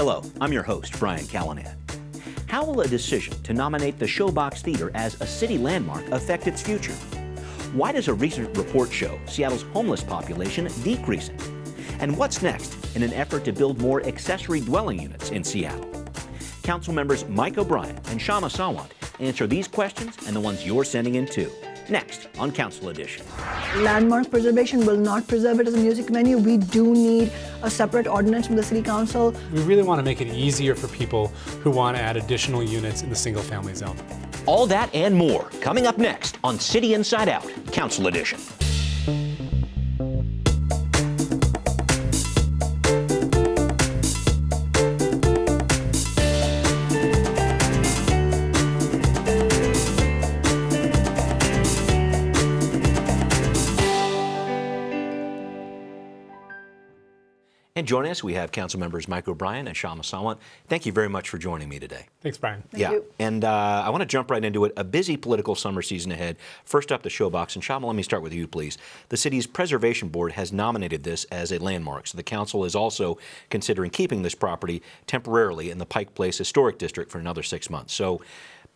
Hello, I'm your host, Brian Callanan. How will a decision to nominate the Showbox Theater as a city landmark affect its future? Why does a recent report show Seattle's homeless population decreasing? And what's next in an effort to build more accessory dwelling units in Seattle? Councilmembers Mike O'Brien and Kshama Sawant answer these questions and the ones you're sending in too. Next on Council Edition. Landmark preservation will not preserve it as a music venue. We do need a separate ordinance from the City Council. We really want to make it easier for people who want to add additional units in the single-family zone. All that and more coming up next on City Inside Out, Council Edition. And joining us, we have Councilmembers Mike O'Brien and Kshama Sawant. Thank you very much for joining me today. Thanks, Brian. Thank you. And I want to jump right into it. A busy political summer season ahead. First up, the Showbox. And Kshama, let me start with you, please. The city's Preservation Board has nominated this as a landmark. So the council is also considering keeping this property temporarily in the Pike Place Historic District for another 6 months. So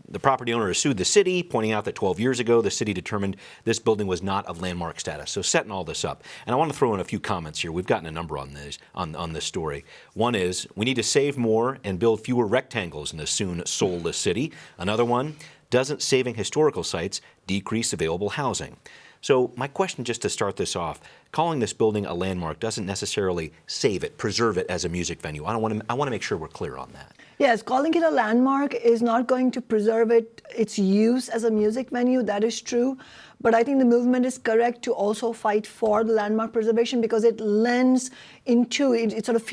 the property owner has sued the city, pointing out that 12 years ago, the city determined this building was not of landmark status. So setting all this up. And I want to throw in a few comments here. We've gotten a number on this, on this story. One is, we need to save more and build fewer rectangles in this soon soulless city. Another one, doesn't saving historical sites decrease available housing? So my question, just to start this off, calling this building a landmark doesn't necessarily save it, preserve it as a music venue. I want to make sure we're clear on that. Yes, calling it a landmark is not going to preserve its use as a music venue. That is true. But I think the movement is correct to also fight for the landmark preservation because it lends into, it sort of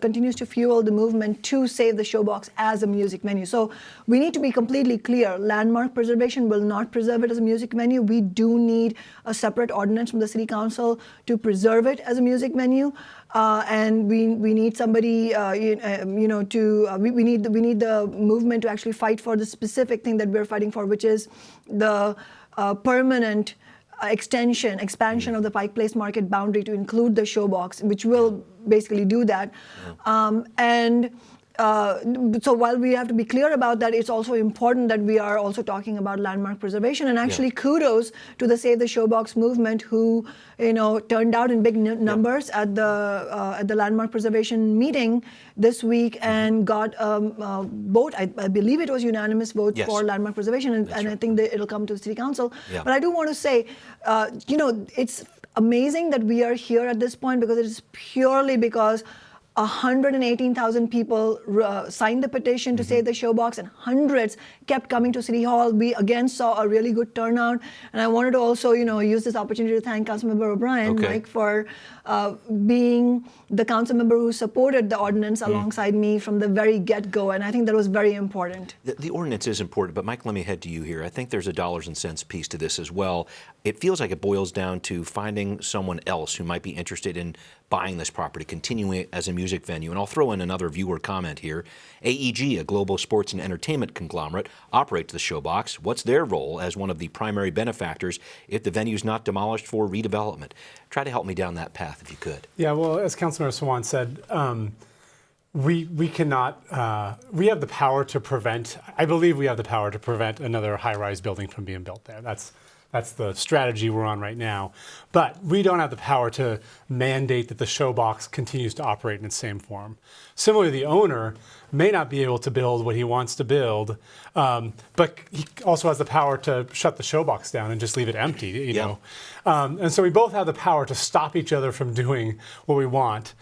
continues to fuel the movement to save the Showbox as a music venue. So we need to be completely clear. Landmark preservation will not preserve it as a music venue. We do need a separate ordinance from the City Council to preserve it as a music venue. And we need somebody, we need the movement to actually fight for the specific thing that we're fighting for, which is the permanent expansion of the Pike Place Market boundary to include the Showbox, which will basically do that. So while we have to be clear about that, it's also important that we are also talking about landmark preservation. And actually, kudos to the Save the Showbox movement, who turned out in big numbers at the landmark preservation meeting this week and got a vote. I believe it was unanimous vote for landmark preservation, and I think that it'll come to the City Council. But I do want to say, it's amazing that we are here at this point because it is purely because 118,000 people signed the petition to save the Showbox, and hundreds kept coming to City Hall. We again saw a really good turnout, and I wanted to also, use this opportunity to thank Councilmember O'Brien, Mike, for being the council member who supported the ordinance alongside me from the very get-go, and I think that was very important. The ordinance is important, but Mike, let me head to you here. I think there's a dollars and cents piece to this as well. It feels like it boils down to finding someone else who might be interested in buying this property, continuing it as a music venue. And I'll throw in another viewer comment here. AEG, a global sports and entertainment conglomerate, operates the Showbox. What's their role as one of the primary benefactors if the venue's not demolished for redevelopment? Try to help me down that path if you could. Yeah, well, as Councilmember Sawant said, we cannot, we have the power to prevent, I believe we have the power to prevent another high-rise building from being built there. That's the strategy we're on right now. But we don't have the power to mandate that the Showbox continues to operate in its same form. Similarly, the owner may not be able to build what he wants to build, but he also has the power to shut the Showbox down and just leave it empty, you know. And so we both have the power to stop each other from doing what we want.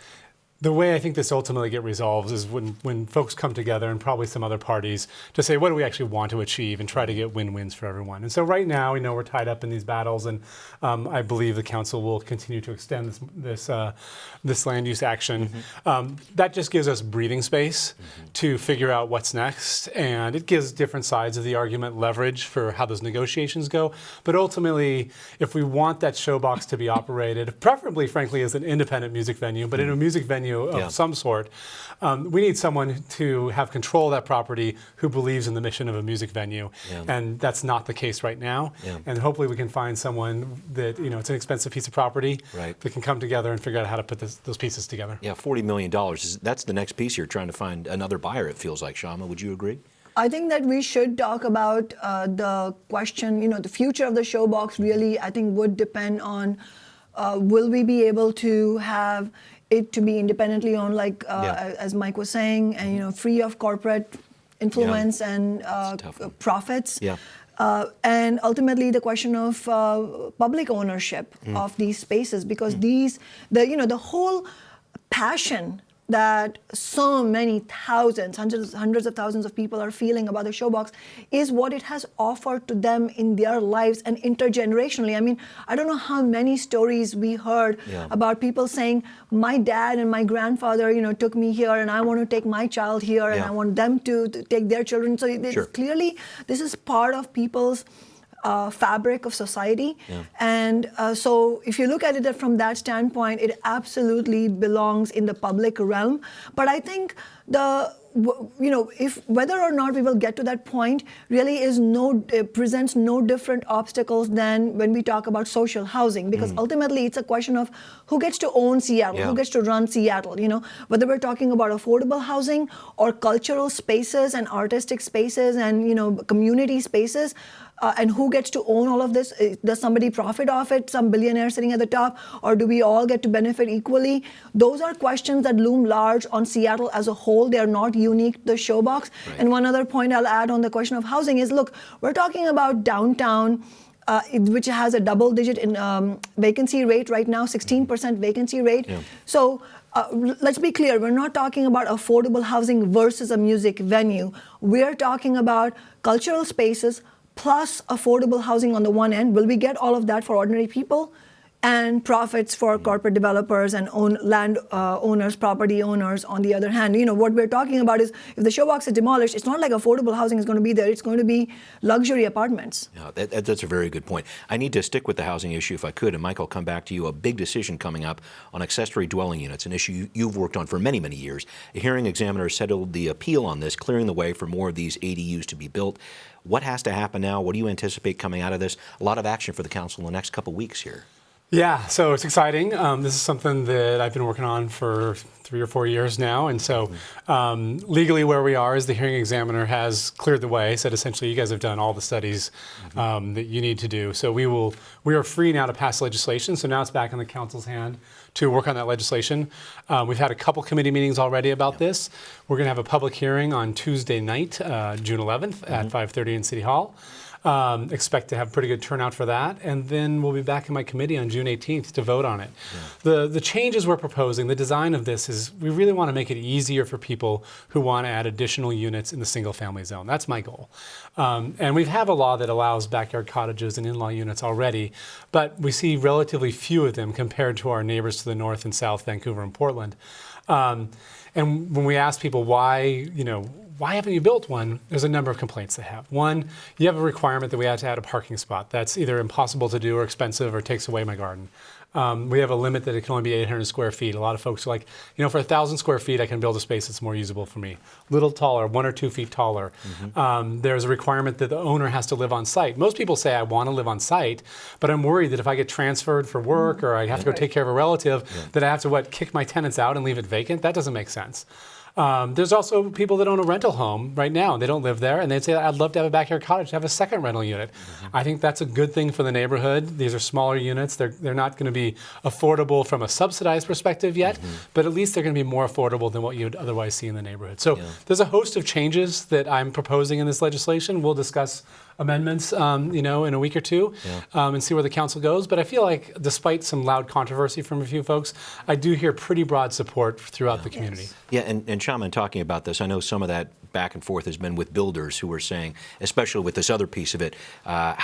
The way I think this ultimately gets resolved is when folks come together, and probably some other parties, to say what do we actually want to achieve and try to get win-wins for everyone. And so right now, we know we're tied up in these battles, and I believe the council will continue to extend this land use action. That just gives us breathing space to figure out what's next, and it gives different sides of the argument leverage for how those negotiations go. But ultimately, if we want that Showbox to be operated, preferably, frankly, as an independent music venue, but in a music venue venue of some sort. We need someone to have control of that property who believes in the mission of a music venue, and that's not the case right now. And hopefully we can find someone that, it's an expensive piece of property that can come together and figure out how to put those pieces together. Yeah, $40 million, that's the next piece here, trying to find another buyer, it feels like. Kshama, would you agree? I think that we should talk about the question, the future of the Showbox really, I think, would depend on will we be able to have it to be independently owned, like as Mike was saying, and free of corporate influence and profits. And ultimately, the question of public ownership of these spaces, because the whole passion that so many thousands, hundreds of thousands of people are feeling about the Showbox is what it has offered to them in their lives and intergenerationally. I mean, I don't know how many stories we heard about people saying, my dad and my grandfather, took me here, and I want to take my child here, and I want them to take their children. So clearly, this is part of people's fabric of society. And so if you look at it from that standpoint, it absolutely belongs in the public realm. But I think if whether or not we will get to that point really presents no different obstacles than when we talk about social housing, because ultimately it's a question of who gets to own Seattle, who gets to run Seattle, whether we're talking about affordable housing or cultural spaces and artistic spaces and, community spaces. And who gets to own all of this? Does somebody profit off it, some billionaire sitting at the top, or do we all get to benefit equally? Those are questions that loom large on Seattle as a whole. They are not unique to the Showbox. And one other point I'll add on the question of housing is, look, we're talking about downtown, which has a double-digit vacancy rate right now, 16% vacancy rate. So let's be clear, we're not talking about affordable housing versus a music venue. We're talking about cultural spaces plus affordable housing on the one end. Will we get all of that for ordinary people? And profits for corporate developers and land owners, property owners on the other hand. What we're talking about is if the Showbox is demolished, it's not like affordable housing is going to be there. It's going to be luxury apartments. That's a very good point. I need to stick with the housing issue if I could, and Mike, I'll come back to you. A big decision coming up on accessory dwelling units, an issue you've worked on for many, many years. A hearing examiner settled the appeal on this, clearing the way for more of these ADUs to be built. What has to happen now? What do you anticipate coming out of this? A lot of action for the council in the next couple weeks here. Yeah, so it's exciting. This is something that I've been working on for 3 or 4 years now. And so legally where we are is the hearing examiner has cleared the way, said essentially you guys have done all the studies that you need to do. So we are free now to pass legislation. So now it's back in the council's hand to work on that legislation. We've had a couple committee meetings already about this. We're going to have a public hearing on Tuesday night, June 11th at 5:30 in City Hall. Expect to have pretty good turnout for that. And then we'll be back in my committee on June 18th to vote on it. The changes we're proposing, the design of this is we really want to make it easier for people who want to add additional units in the single family zone. That's my goal. And we have a law that allows backyard cottages and in-law units already, but we see relatively few of them compared to our neighbors to the north and south, Vancouver and Portland. And when we ask people why haven't you built one? There's a number of complaints they have. One, you have a requirement that we have to add a parking spot. That's either impossible to do or expensive or takes away my garden. We have a limit that it can only be 800 square feet. A lot of folks are like, for 1,000 square feet, I can build a space that's more usable for me. Little taller, 1 or 2 feet taller. There's a requirement that the owner has to live on site. Most people say I want to live on site, but I'm worried that if I get transferred for work or I have to go take care of a relative, that I have to kick my tenants out and leave it vacant. That doesn't make sense. There's also people that own a rental home right now and they don't live there, and they'd say, I'd love to have a backyard cottage, to have a second rental unit. I think that's a good thing for the neighborhood. These are smaller units. They're not going to be affordable from a subsidized perspective yet, but at least they're going to be more affordable than what you'd otherwise see in the neighborhood. So there's a host of changes that I'm proposing in this legislation. We'll discuss amendments, in a week or two, and see where the council goes. But I feel like, despite some loud controversy from a few folks, I do hear pretty broad support throughout the community. Yeah, and Kshama, talking about this, I know some of that back and forth has been with builders who are saying, especially with this other piece of it,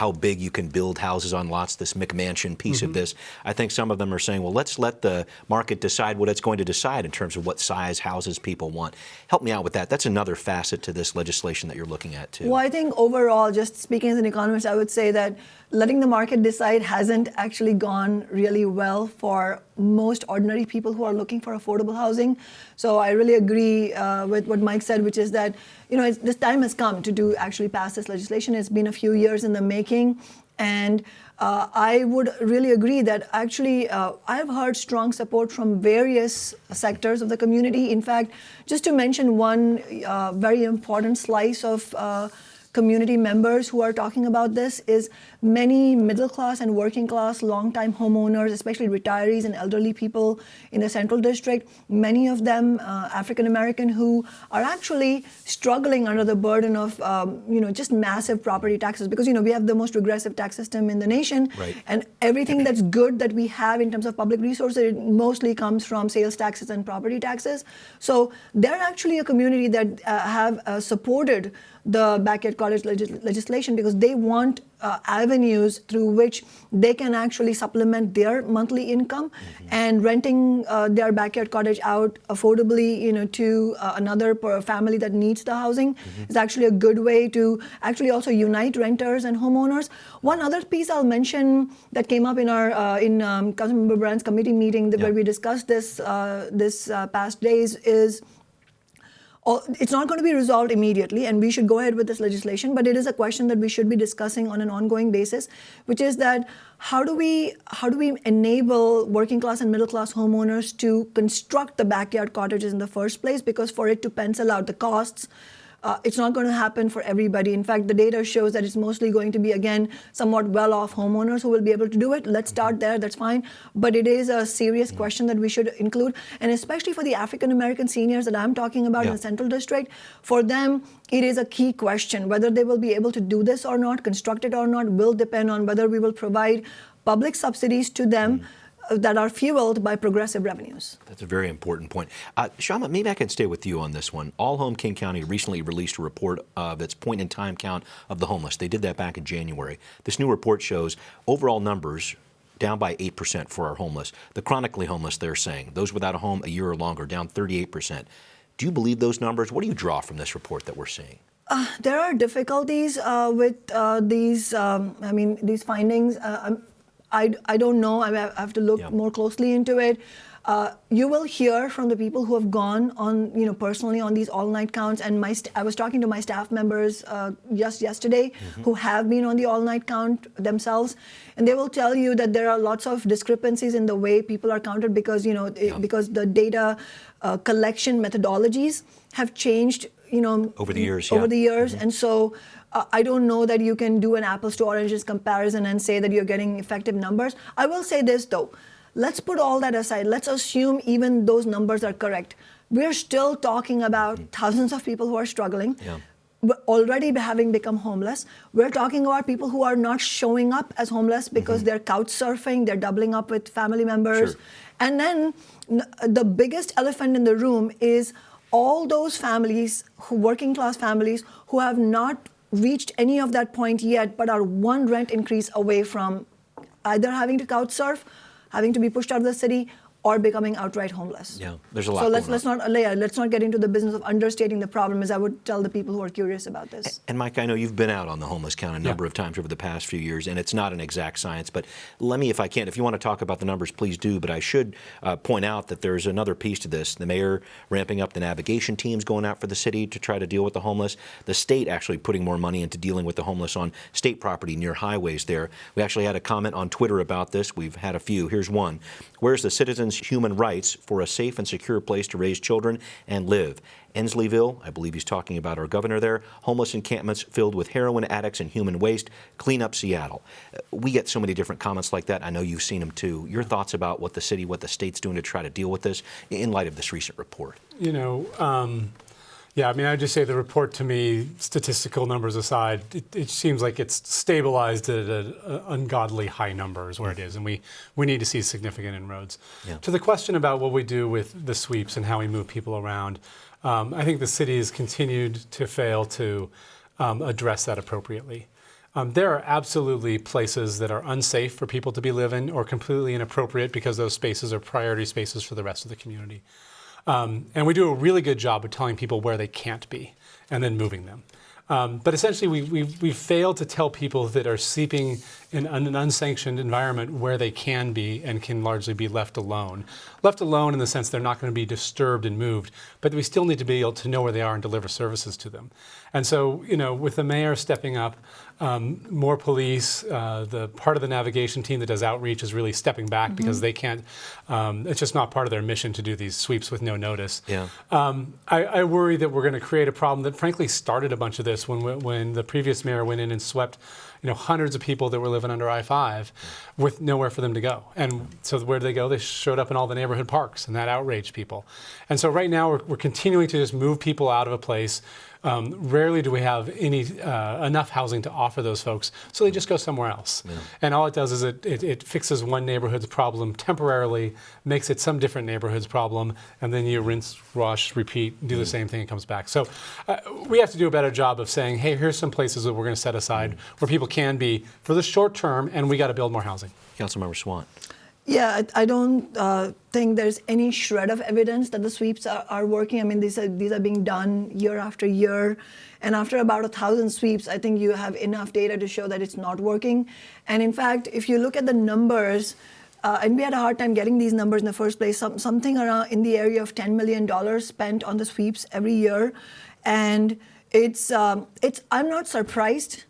how big you can build houses on lots, this McMansion piece of this. I think some of them are saying, well, let's let the market decide what it's going to decide in terms of what size houses people want. Help me out with that. That's another facet to this legislation that you're looking at, too. Well, I think overall, just speaking as an economist, I would say that letting the market decide hasn't actually gone really well for most ordinary people who are looking for affordable housing. So I really agree with what Mike said, which is that, you know, this time has come to actually pass this legislation. It's been a few years in the making. And I would really agree that actually I've heard strong support from various sectors of the community. In fact, just to mention one very important slice of community members who are talking about this is many middle class and working class long-time homeowners, especially retirees and elderly people in the Central District, many of them African American, who are actually struggling under the burden of just massive property taxes, because we have the most regressive tax system in the nation. Right. And everything that's good that we have in terms of public resources, it mostly comes from sales taxes and property taxes. So they're actually a community that have supported the backyard cottage legislation because they want avenues through which they can actually supplement their monthly income, and renting their backyard cottage out affordably, to another family that needs the housing is actually a good way to actually also unite renters and homeowners. One other piece I'll mention that came up in our Councilmember Brand's committee meeting where we discussed this past days is, it's not going to be resolved immediately, and we should go ahead with this legislation, but it is a question that we should be discussing on an ongoing basis, which is that how do we enable working class and middle class homeowners to construct the backyard cottages in the first place? Because for it to pencil out the costs, it's not going to happen for everybody. In fact, the data shows that it's mostly going to be, again, somewhat well-off homeowners who will be able to do it. Let's start there, that's fine. But it is a serious question that we should include. And especially for the African-American seniors that I'm talking about in the Central District, for them, it is a key question. Whether they will be able to do this or not, construct it or not, will depend on whether we will provide public subsidies to them that are fueled by progressive revenues. That's a very important point. Kshama, maybe I can stay with you on this one. All Home King County recently released a report of its point-in-time count of the homeless. They did that back in January. This new report shows overall numbers down by 8% for our homeless. The chronically homeless, they're saying, those without a home a year or longer, down 38%. Do you believe those numbers? What do you draw from this report that we're seeing? There are difficulties with these findings. I don't know. I have to look more closely into it. You will hear from the people who have gone on, personally on these all-night counts. And I was talking to my staff members just yesterday who have been on the all-night count themselves, and they will tell you that there are lots of discrepancies in the way people are counted because because the data collection methodologies have changed, over the years. And so. I don't know that you can do an apples to oranges comparison and say that you're getting effective numbers. I will say this, though. Let's put all that aside. Let's assume even those numbers are correct. We're still talking about thousands of people who are struggling, already having become homeless. We're talking about people who are not showing up as homeless because they're couch surfing, they're doubling up with family members. Sure. And then the biggest elephant in the room is all those families, working class families, who have not reached any of that point yet, but are one rent increase away from either having to couch surf, having to be pushed out of the city, or becoming outright homeless. Yeah, there's a lot. So let's not get into the business of understating the problem, as I would tell the people who are curious about this. And Mike, I know you've been out on the homeless count a number of times over the past few years, and it's not an exact science. But let me, if I can, if you want to talk about the numbers, please do. But I should point out that there's another piece to this. The mayor ramping up the navigation teams going out for the city to try to deal with the homeless. The state actually putting more money into dealing with the homeless on state property near highways there. We actually had a comment on Twitter about this. We've had a few. Here's one. Where's the citizens' human rights for a safe and secure place to raise children and live? Ensleyville, I believe he's talking about our governor there, homeless encampments filled with heroin addicts and human waste, clean up Seattle. We get so many different comments like that. I know you've seen them too. Your thoughts about what the city, what the state's doing to try to deal with this in light of this recent report? Yeah, I mean, I'd just say the report to me, statistical numbers aside, it seems like it's stabilized at an ungodly high number is where it is, and we need to see significant inroads. Yeah. To the question about what we do with the sweeps and how we move people around, I think the city has continued to fail to address that appropriately. There are absolutely places that are unsafe for people to be living or completely inappropriate because those spaces are priority spaces for the rest of the community. And we do a really good job of telling people where they can't be and then moving them. But essentially, we've failed to tell people that are sleeping in an unsanctioned environment where they can be and can largely be left alone. Left alone in the sense they're not going to be disturbed and moved, but we still need to be able to know where they are and deliver services to them. And so, you know, with the mayor stepping up, more police, the part of the navigation team that does outreach is really stepping back because they can't, it's just not part of their mission to do these sweeps with no notice. Yeah. I worry that we're going to create a problem that frankly started a bunch of this when the previous mayor went in and swept, you know, hundreds of people that were living under I-5 with nowhere for them to go. And so where did they go? They showed up in all the neighborhood parks, and that outraged people. And so right now we're continuing to just move people out of a place. Rarely do we have enough housing to offer those folks, so they just go somewhere else. Yeah. And all it does is it fixes one neighborhood's problem temporarily, makes it some different neighborhood's problem, and then you rinse, wash, repeat, do the same thing, and it comes back. So we have to do a better job of saying, hey, here's some places that we're going to set aside where people can be for the short term, and we got to build more housing. Councilmember Sawant. Yeah, I don't think there's any shred of evidence that the sweeps are working. I mean, these are being done year after year. And after about 1,000 sweeps, I think you have enough data to show that it's not working. And in fact, if you look at the numbers, and we had a hard time getting these numbers in the first place, something around in the area of $10 million spent on the sweeps every year. And I'm not surprised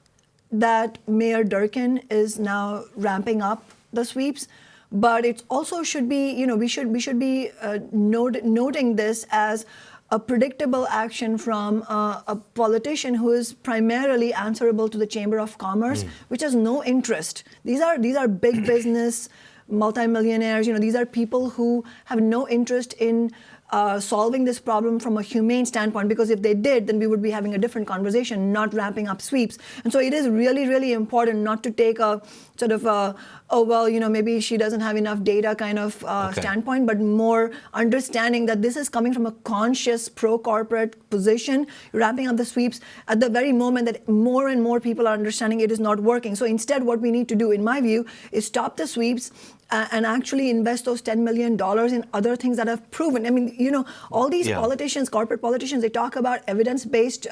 that Mayor Durkin is now ramping up the sweeps. But it also should be, you know, we should be noting this as a predictable action from a politician who is primarily answerable to the Chamber of Commerce, which has no interest. These are big business multimillionaires. You know, these are people who have no interest in solving this problem from a humane standpoint, because if they did, then we would be having a different conversation, not ramping up sweeps. And so it is really, really important not to take a sort of oh, well, you know, maybe she doesn't have enough data kind of standpoint, but more understanding that this is coming from a conscious pro-corporate position, ramping up the sweeps at the very moment that more and more people are understanding it is not working. So instead, what we need to do, in my view, is stop the sweeps and actually invest those $10 million in other things that have proven. I mean, you know, all these politicians, corporate politicians, they talk about evidence-based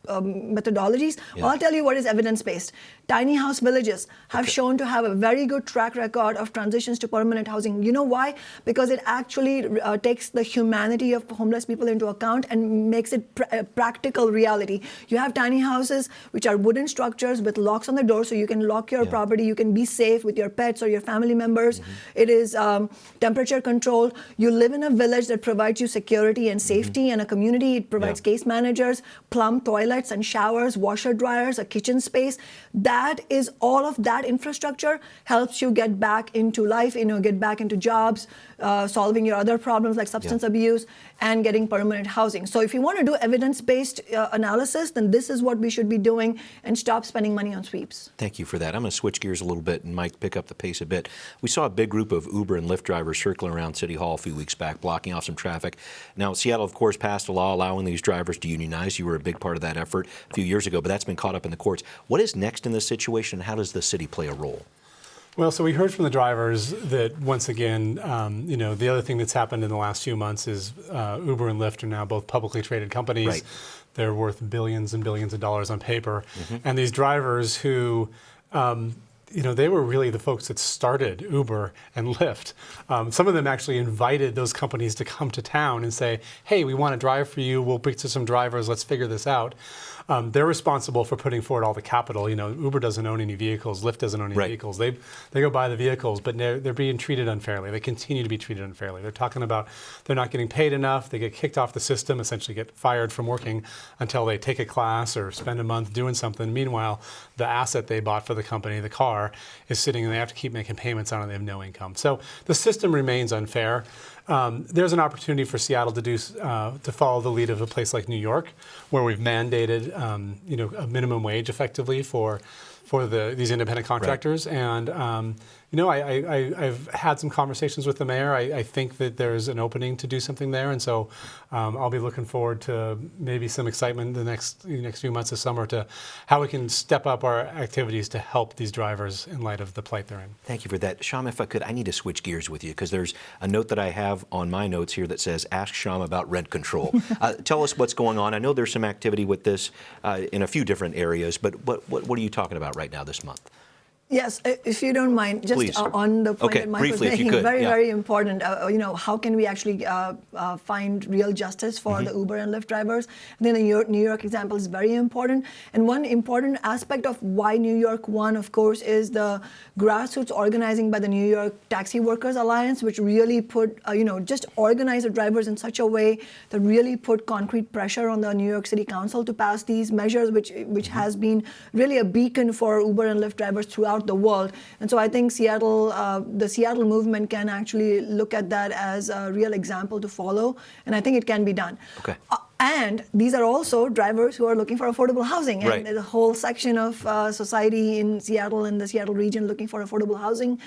methodologies. Yeah. I'll tell you what is evidence-based. Tiny house villages have shown to have a very good track record of transitions to permanent housing. You know why? Because it actually takes the humanity of homeless people into account and makes it a practical reality. You have tiny houses which are wooden structures with locks on the door, so you can lock your property, you can be safe with your pets or your family members. It is temperature controlled. You live in a village that provides you security and safety, and a community. It provides case managers, plumb toilets and showers, washer dryers, a kitchen space. That is, all of that infrastructure helps you get back into life, you know, get back into jobs, solving your other problems like substance abuse, and getting permanent housing. So if you want to do evidence-based analysis, then this is what we should be doing, and stop spending money on sweeps. Thank you for that. I'm going to switch gears a little bit and Mike, pick up the pace a bit. We saw a big group of Uber and Lyft drivers circling around City Hall a few weeks back, blocking off some traffic. Now, Seattle, of course, passed a law allowing these drivers to unionize. You were a big part of that effort a few years ago, but that's been caught up in the courts. What is next in this situation, and how does the city play a role? Well, so we heard from the drivers that, once again, you know, the other thing that's happened in the last few months is Uber and Lyft are now both publicly traded companies. Right. They're worth billions and billions of dollars on paper. And these drivers who, you know, they were really the folks that started Uber and Lyft. Some of them actually invited those companies to come to town and say, hey, we want to drive for you. We'll pick to some drivers. Let's figure this out. They're responsible for putting forward all the capital. You know, Uber doesn't own any vehicles. Lyft doesn't own any vehicles. They go buy the vehicles, but they're being treated unfairly. They continue to be treated unfairly. They're talking about they're not getting paid enough. They get kicked off the system, essentially get fired from working until they take a class or spend a month doing something. Meanwhile, the asset they bought for the company, the car, car is sitting and they have to keep making payments on it, they have no income. So the system remains unfair. There's an opportunity for Seattle to follow the lead of a place like New York, where we've mandated a minimum wage effectively for these independent contractors. Right. And I've had some conversations with the mayor. I think that there's an opening to do something there, and so I'll be looking forward to maybe some excitement the next few months of summer to how we can step up our activities to help these drivers in light of the plight they're in. Thank you for that. Kshama, if I could, I need to switch gears with you because there's a note that I have on my notes here that says, ask Kshama about rent control. Tell us what's going on. I know there's some activity with this in a few different areas, but what are you talking about right now this month? Yes, if you don't mind, just on the point that Mike was making, very important. How can we actually find real justice for the Uber and Lyft drivers? I think the New York example is very important. And one important aspect of why New York won, of course, is the grassroots organizing by the New York Taxi Workers Alliance, which really put, just organize the drivers in such a way that really put concrete pressure on the New York City Council to pass these measures, which has been really a beacon for Uber and Lyft drivers throughout the world. And so I think the Seattle movement can actually look at that as a real example to follow, and I think it can be done. Okay. And these are also drivers who are looking for affordable housing. And there's a whole section of society in Seattle and the Seattle region looking for affordable housing.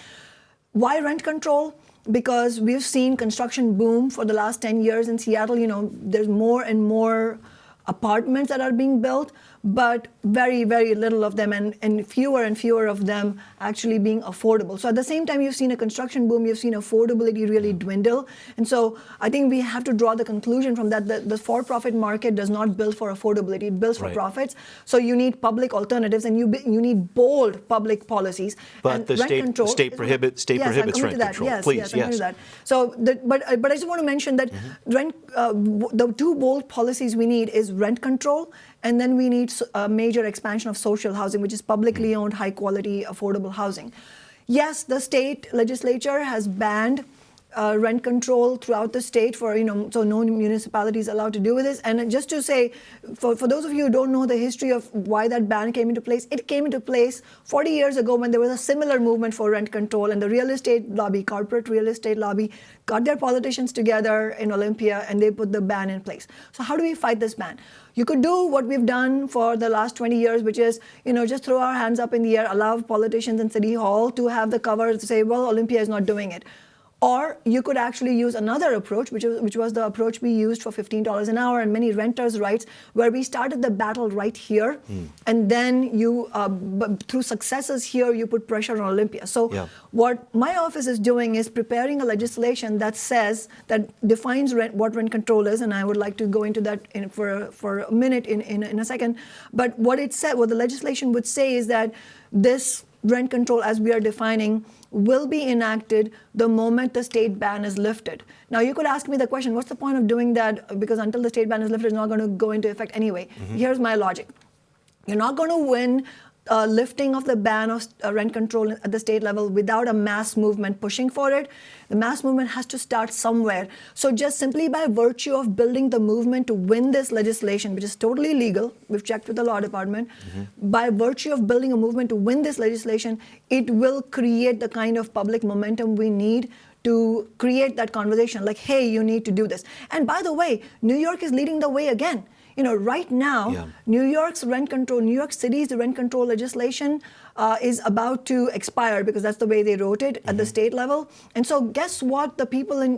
Why rent control? Because we've seen construction boom for the last 10 years in Seattle. There's more and more apartments that are being built, but very, very little of them and fewer of them actually being affordable. So at the same time you've seen a construction boom, you've seen affordability really dwindle. And so I think we have to draw the conclusion from that the for-profit market does not build for affordability, it builds for profits. So you need public alternatives and you need bold public policies. But and the state prohibits rent control. Yes, Please, I'm going to that. So, but I just want to mention that the two bold policies we need is rent control, and then we need a major expansion of social housing, which is publicly owned, high-quality, affordable housing. Yes, the state legislature has banned rent control throughout the state so no municipality is allowed to do with this. And just to say, for those of you who don't know the history of why that ban came into place, it came into place 40 years ago when there was a similar movement for rent control, and the real estate lobby, corporate real estate lobby, got their politicians together in Olympia and they put the ban in place. So how do we fight this ban? You could do what we've done for the last 20 years, which is, just throw our hands up in the air, allow politicians in City Hall to have the cover to say, well, Olympia is not doing it. Or you could actually use another approach, which was the approach we used for $15 an hour and many renters' rights, where we started the battle right here, and then you, through successes here, you put pressure on Olympia. So what my office is doing is preparing a legislation that defines what rent control is, and I would like to go into that for a minute in a second. But what the legislation would say is that this rent control, as we are defining, will be enacted the moment the state ban is lifted. Now, you could ask me the question, what's the point of doing that? Because until the state ban is lifted, it's not going to go into effect anyway. Here's my logic. You're not going to win lifting of the ban of rent control at the state level without a mass movement pushing for it. The mass movement has to start somewhere. So just simply by virtue of building the movement to win this legislation, which is totally legal, we've checked with the law department, by virtue of building a movement to win this legislation, it will create the kind of public momentum we need to create that conversation like, hey, you need to do this. And by the way, New York is leading the way again. Right now, New York City's rent control legislation is about to expire because that's the way they wrote it at the state level. And so guess what the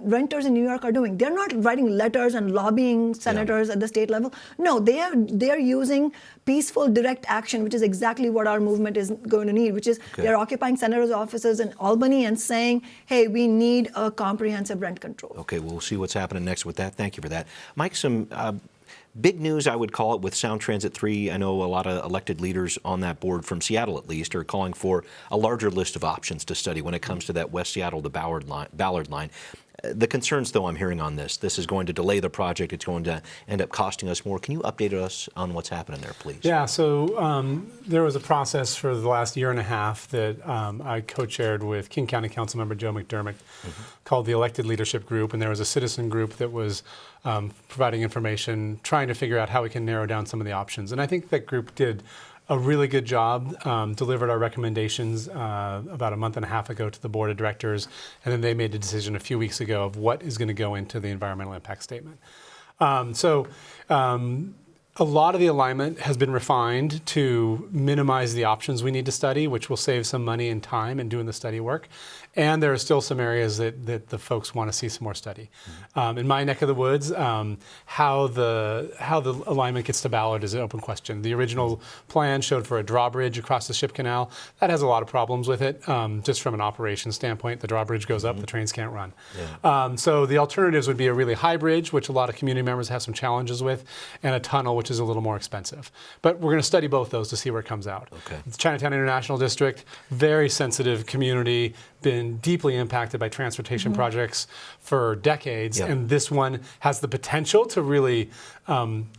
renters in New York are doing? They're not writing letters and lobbying senators at the state level. No, they're using peaceful direct action, which is exactly what our movement is going to need, which is they're occupying senators' offices in Albany and saying, hey, we need a comprehensive rent control. Okay, we'll see what's happening next with that. Thank you for that. Mike, some big news, I would call it, with Sound Transit 3. I know a lot of elected leaders on that board, from Seattle at least, are calling for a larger list of options to study when it comes to that West Seattle to Ballard line. The concerns, though, I'm hearing on this is going to delay the project. It's going to end up costing us more. Can you update us on what's happening there, please? Yeah, so there was a process for the last year and a half that I co-chaired with King County Councilmember Joe McDermott called the Elected Leadership Group, and there was a citizen group that was providing information, trying to figure out how we can narrow down some of the options. And I think that group did a really good job, delivered our recommendations about a month and a half ago to the board of directors, and then they made a decision a few weeks ago of what is going to go into the environmental impact statement. A lot of the alignment has been refined to minimize the options we need to study, which will save some money and time in doing the study work. And there are still some areas that the folks want to see some more study. In my neck of the woods, how the alignment gets to Ballard is an open question. The original plan showed for a drawbridge across the Ship Canal. That has a lot of problems with it, just from an operations standpoint. The drawbridge goes up, the trains can't run. Yeah. So the alternatives would be a really high bridge, which a lot of community members have some challenges with, and a tunnel, which is a little more expensive. But we're going to study both those to see where it comes out. Okay. The Chinatown International District, very sensitive community, been deeply impacted by transportation projects for decades, and this one has the potential to really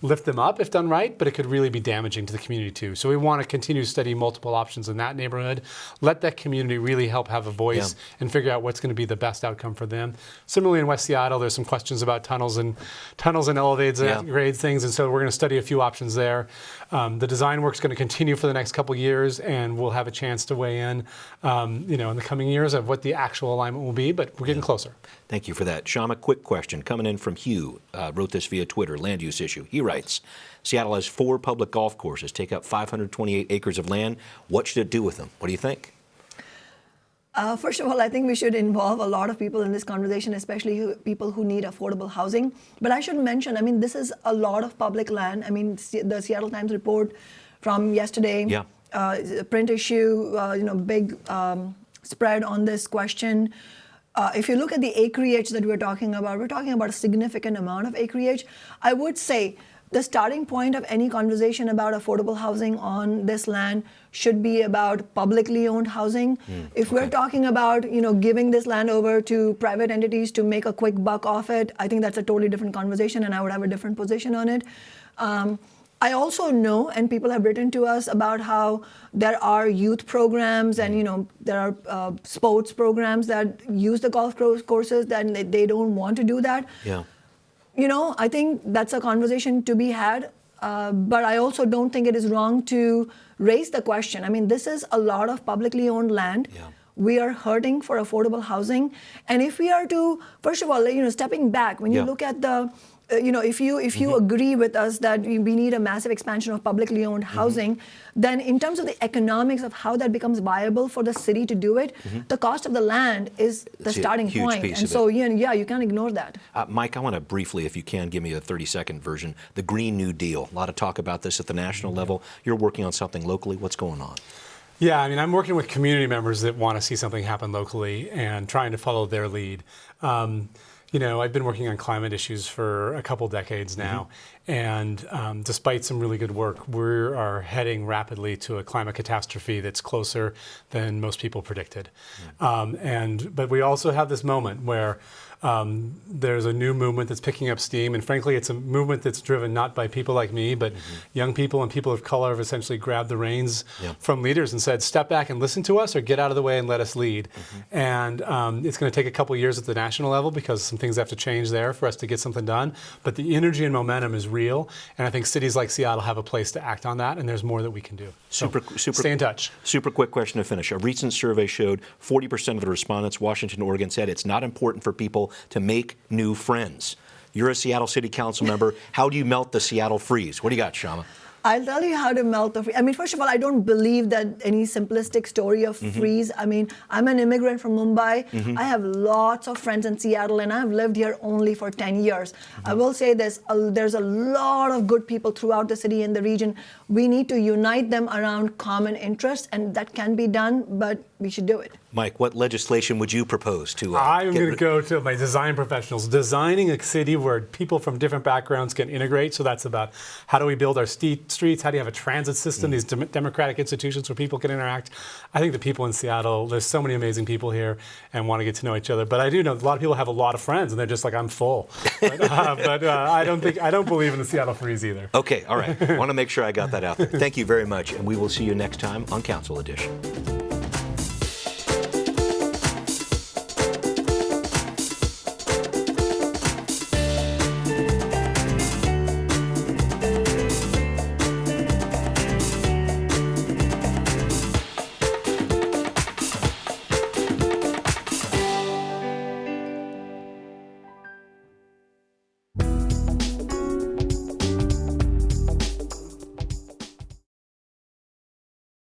lift them up if done right, but it could really be damaging to the community too. So we want to continue to study multiple options in that neighborhood, let that community really help have a voice and figure out what's going to be the best outcome for them. Similarly, in West Seattle, there's some questions about tunnels and elevates and grades things, and so we're going to study a few options there. The design work's going to continue for the next couple years, and we'll have a chance to weigh in, in the coming years of what the actual alignment will be, but we're getting closer. Thank you for that. Kshama, quick question coming in from Hugh, wrote this via Twitter, land use issue. He writes, Seattle has 4 public golf courses, take up 528 acres of land. What should it do with them? What do you think? First of all, I think we should involve a lot of people in this conversation, especially people who need affordable housing. But I should mention, I mean, this is a lot of public land. I mean, the Seattle Times report from yesterday, print issue, big spread on this question. If you look at the acreage that we're talking about a significant amount of acreage. I would say the starting point of any conversation about affordable housing on this land should be about publicly owned housing. If we're talking about, giving this land over to private entities to make a quick buck off it, I think that's a totally different conversation, and I would have a different position on it. I also know, and people have written to us about how there are youth programs and there are sports programs that use the golf courses, that they don't want to do that. Yeah. I think that's a conversation to be had, but I also don't think it is wrong to raise the question. I mean, this is a lot of publicly owned land. Yeah. We are hurting for affordable housing, and if we are to, first of all, stepping back, when you look at the if you agree with us that we need a massive expansion of publicly owned housing, then in terms of the economics of how that becomes viable for the city to do it, the cost of the land is the starting point. And so, you can't ignore that. Mike, I want to briefly, if you can, give me a 30-second version. The Green New Deal. A lot of talk about this at the national level. You're working on something locally. What's going on? Yeah, I mean, I'm working with community members that want to see something happen locally and trying to follow their lead. I've been working on climate issues for a couple decades now, and despite some really good work, we are heading rapidly to a climate catastrophe that's closer than most people predicted. But we also have this moment where there's a new movement that's picking up steam, and frankly, it's a movement that's driven not by people like me, but young people and people of color have essentially grabbed the reins from leaders and said, step back and listen to us, or get out of the way and let us lead. And it's going to take a couple years at the national level because some things have to change there for us to get something done. But the energy and momentum is real, and I think cities like Seattle have a place to act on that, and there's more that we can do. Super, stay in touch. Super quick question to finish. A recent survey showed 40% of the respondents, Washington, Oregon, said it's not important for people to make new friends. You're a Seattle City Council member. How do you melt the Seattle freeze? What do you got, Kshama? I'll tell you how to melt the freeze. I mean, first of all, I don't believe that any simplistic story of freeze. I mean, I'm an immigrant from Mumbai. I have lots of friends in Seattle, and I've lived here only for 10 years. I will say this, there's a lot of good people throughout the city and the region. We need to unite them around common interests, and that can be done, but we should do it. Mike, what legislation would you propose to I'm going to go to my design professionals. Designing a city where people from different backgrounds can integrate. So that's about how do we build our streets? How do you have a transit system, these democratic institutions where people can interact? I think the people in Seattle, there's so many amazing people here and want to get to know each other. But I do know a lot of people have a lot of friends and they're just like, I'm full. But I don't believe in the Seattle freeze either. Okay, all right. I want to make sure I got that out there. Thank you very much. And we will see you next time on Council Edition.